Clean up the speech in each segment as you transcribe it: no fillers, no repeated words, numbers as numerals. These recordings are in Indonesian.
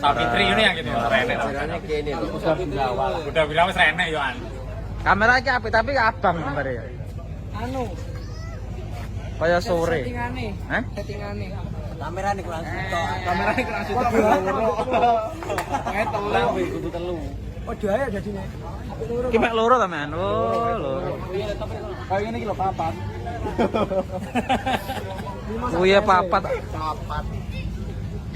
Sapitri ini yang gitu. Rene. Udah bilang wis Rene yo an. Kamera iki apik tapi abang gambar ya. Anu. Kayak sore. Settingane. Hah? Settingane. Kamerane kurang sitok. Kamerane kurang sitok. Kayak telu. Oh, dia ya jadinya. Ki mek loro ta, Men? Oh, loro. Kayak ngene iki lho papat. Kuwi papat.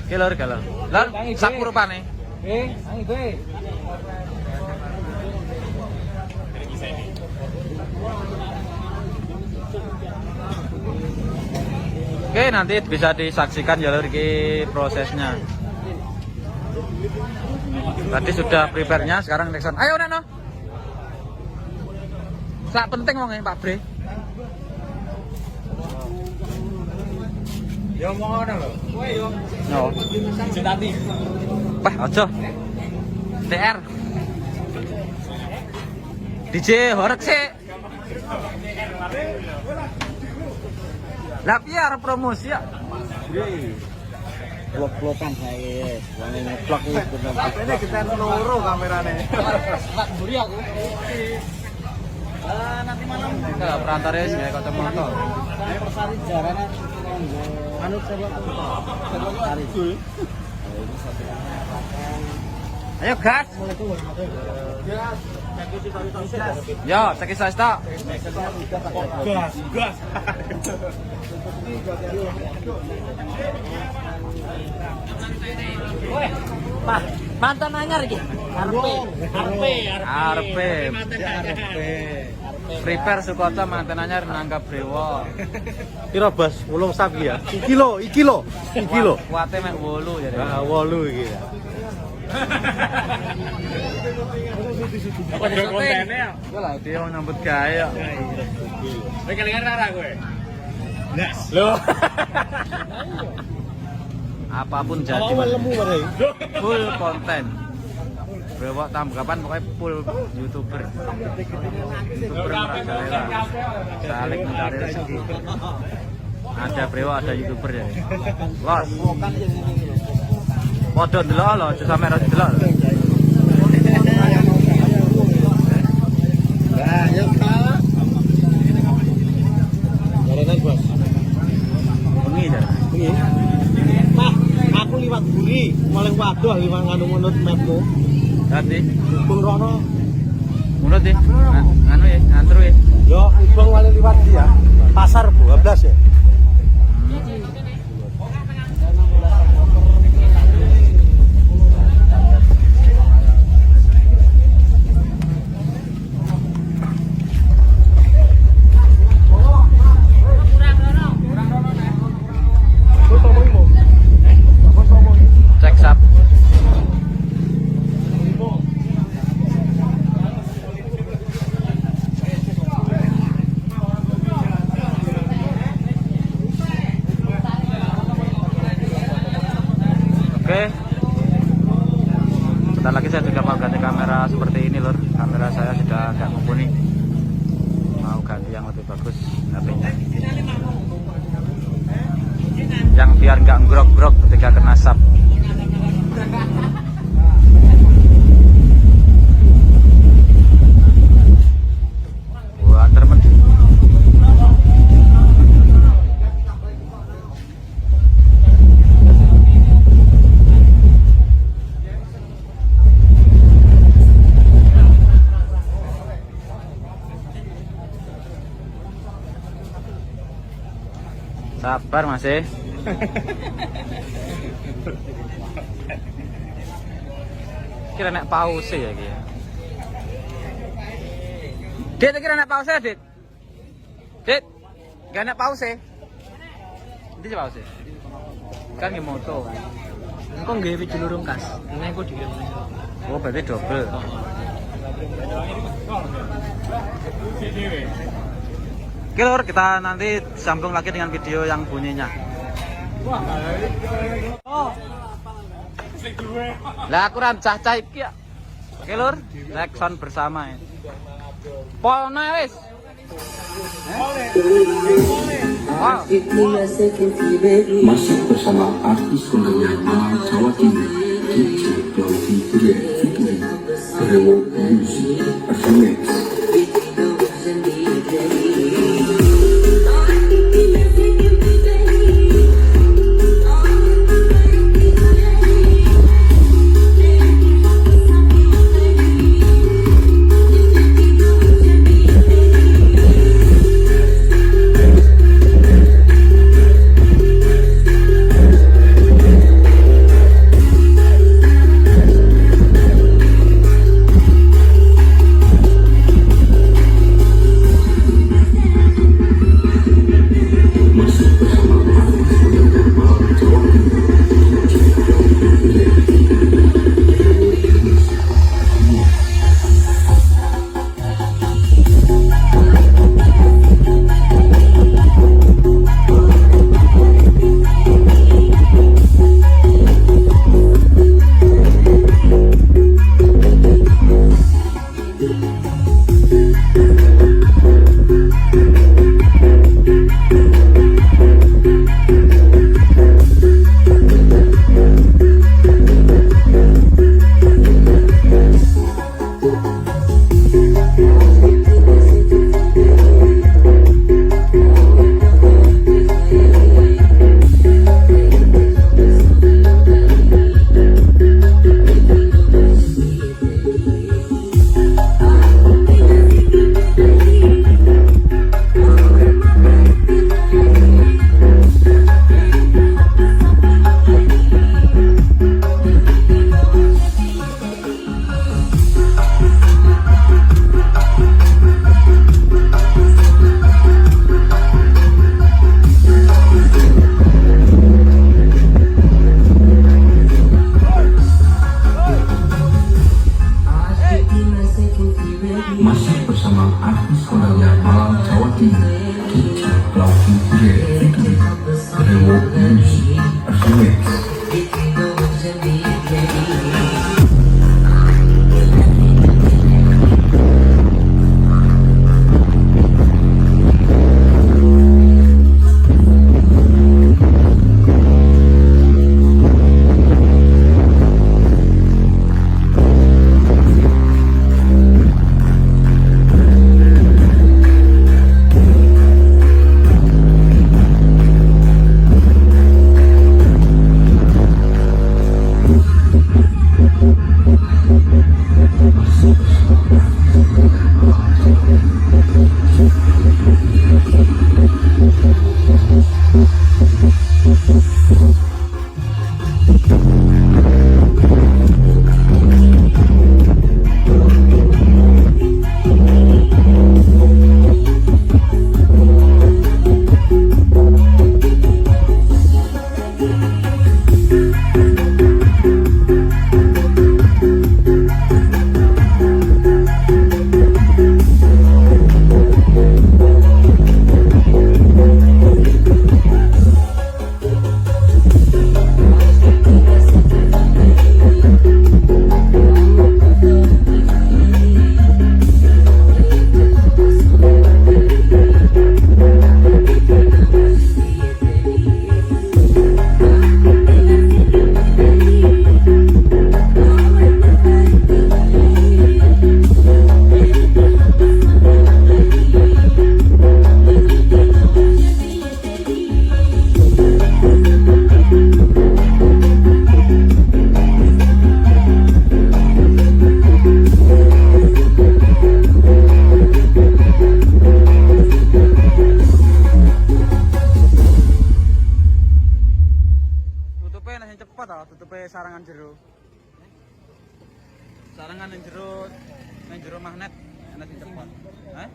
Ki loro galo. Lan sak rupane. Angi kowe. Oke, nanti bisa disaksikan jalur ki prosesnya. Tadi sudah prepare-nya, sekarang Nexon. Ayo Nano. Sak penting wong Pak Bre. Yo mau ngono lho. Kowe yo. Yo. Cintati. Wah, aja. TR. DJ horek sih. Lah piye arep promosi ya? Blok-blokan saya. Wong ngeblok iki bener. Ini kita loro kamerane. Tak mburi aku. Nanti malam Enggak perantarnya sih kayak kacamata. Saya persari jarane anu saya persari. Ayo gas. Yo, cek sasta. Gas. Mantan anyar iki. Arpe. Prepare Sukoto mantan anyar nangkap brewo. Kira bas, ulung sapi ya. Iki lo. Kuate mek 8 jadi. Nah, 8 iki ya. Ada kontennya ya. Lah dia mau nyambut gawe. Kowe kelingan ora kowe? Yes. Loh. Apapun jadi. Lemu bare. Full konten. Brewok tanggapan pokoknya full YouTuber. YouTuber merajalela. Saling mencari rezeki. Ada brewok, ada YouTuber ya. Los. Podo ndelok lho, aja sampe ora delok. Nah, yuk kalah. Jalanan, Bos. Bengi ya. Nah, aku liwat buri, maling waduh liwat nganu menurut mapmu. Tadi Bung Rono. menurut deh. Anu ya, ngantru ya. Yo, Ibang maling liwat dia. Pasar 12 ya. Cek sap. Oke. Sebentar lagi saya juga mau ganti kamera seperti ini lor. Kamera saya sudah nggak mumpuni. Mau ganti yang lebih bagus HP-nya. Yang biar nggak grok-grok ketika kena sap. Wah, termen. Sabar masih. Kira nek pause ya iki. Dit kira nek pause Dit. Dit. Gak nek pause. Ndi pause? Kan nge moto. engko nggawe video lurung kas. Ini aku dikirim. Oh, berarti double. Oke lor, kita nanti sambung lagi dengan video yang bunyinya. Lah aku rancah cah iki ya. Oke lur, Nexon bersama ya. Polna wis. Wow. Masih bersama artis kondang Malang Jawa Timur, Kiki Blauti Pure Fikri, Rewo Music Remix. Masih bersama artis kondang Malang Jawa Timur, Kiki Blauti Pure Fikri, Rewo Music Remix. Tutupnya sarangan jero. Sarangan yang jero magnet enak sing cepat. Hah?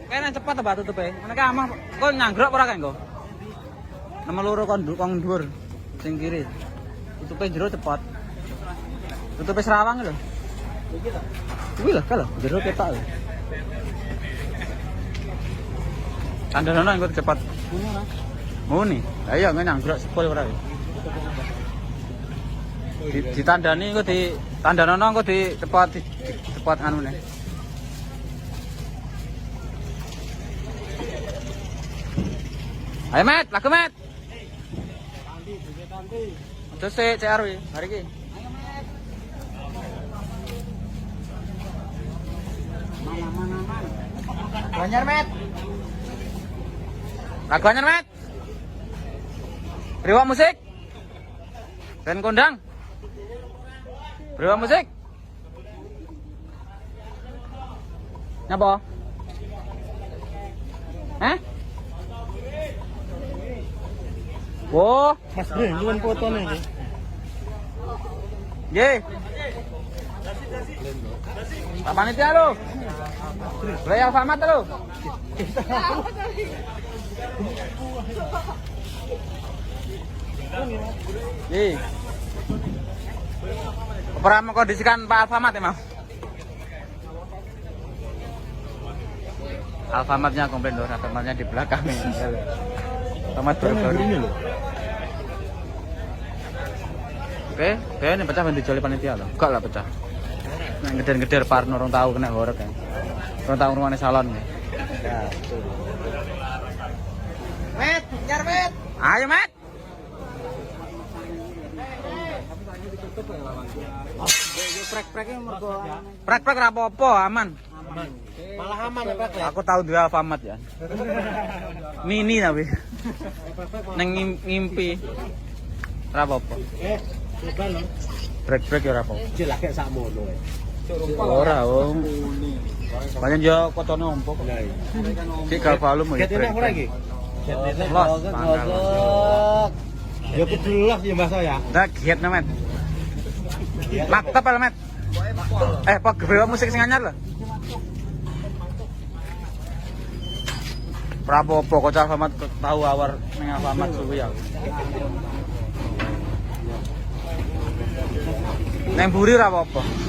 Kayaknya cepat ta tutupnya. Nek amah kok nyanggrok ora kan kok? Nomor loro kon dhuwur sing kiri. Tutupnya jero cepat. Tutupnya serawang lho. Iki ta? Kuwi lho kalau jero ketok lho. Tandanono engko cepat. Muni. Ayo nyanggrok sepul ora. Ditandani engko di tandanono engko di cepat anune. Ayo Met, laku Met. Terus CR hari ini. Banyak Met. Lagu anyar Met. Riwa musik. Dan kondang. Riwa musik. Nyapa? Hah? Wo, Mas Bre, nyuwun fotone iki. nggih. Pak panitia lho. Boleh Alfamart lho. Nggih. Pernah mengkondisikan Pak Alfamart ya, Mas? Alfamartnya komplain loh, Alfamartnya di belakang nih. Alfamart baru-baru ini loh. Oke, ini pecah ben dijoli panitia loh. Enggak lah pecah. Nek ngeder-ngeder parno orang tahu kena horeg kan. Orang tahu rumahnya salon nih. Met, nyar Met. Ayo, Met. Prek-preknya mergo Prek-prek ra apa-apa, aman. Malah aman ya, Pak. Aku tahu dua Alfamart ya. Mini tapi. Neng ngimpi. Ra apa-apa. Coba lho. Brek-brek ya ora apa-apa. Jelake sakmono. Ora, Om. Banyak yo kotone ompok. Sik gal palu mau Get enak ora iki? Los, Gosok. Ya kudu los ya Mas ya. Dah giat Met. Laptop ala Met. Pak gebewa musik sing anyar lho. Prapopo kok Alfamart tahu awar ning Alfamart suwi ya. Neng buri ra apa-apa.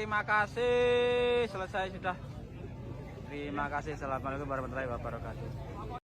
terima kasih. Selesai sudah. Terima kasih. Assalamualaikum warahmatullahi wabarakatuh.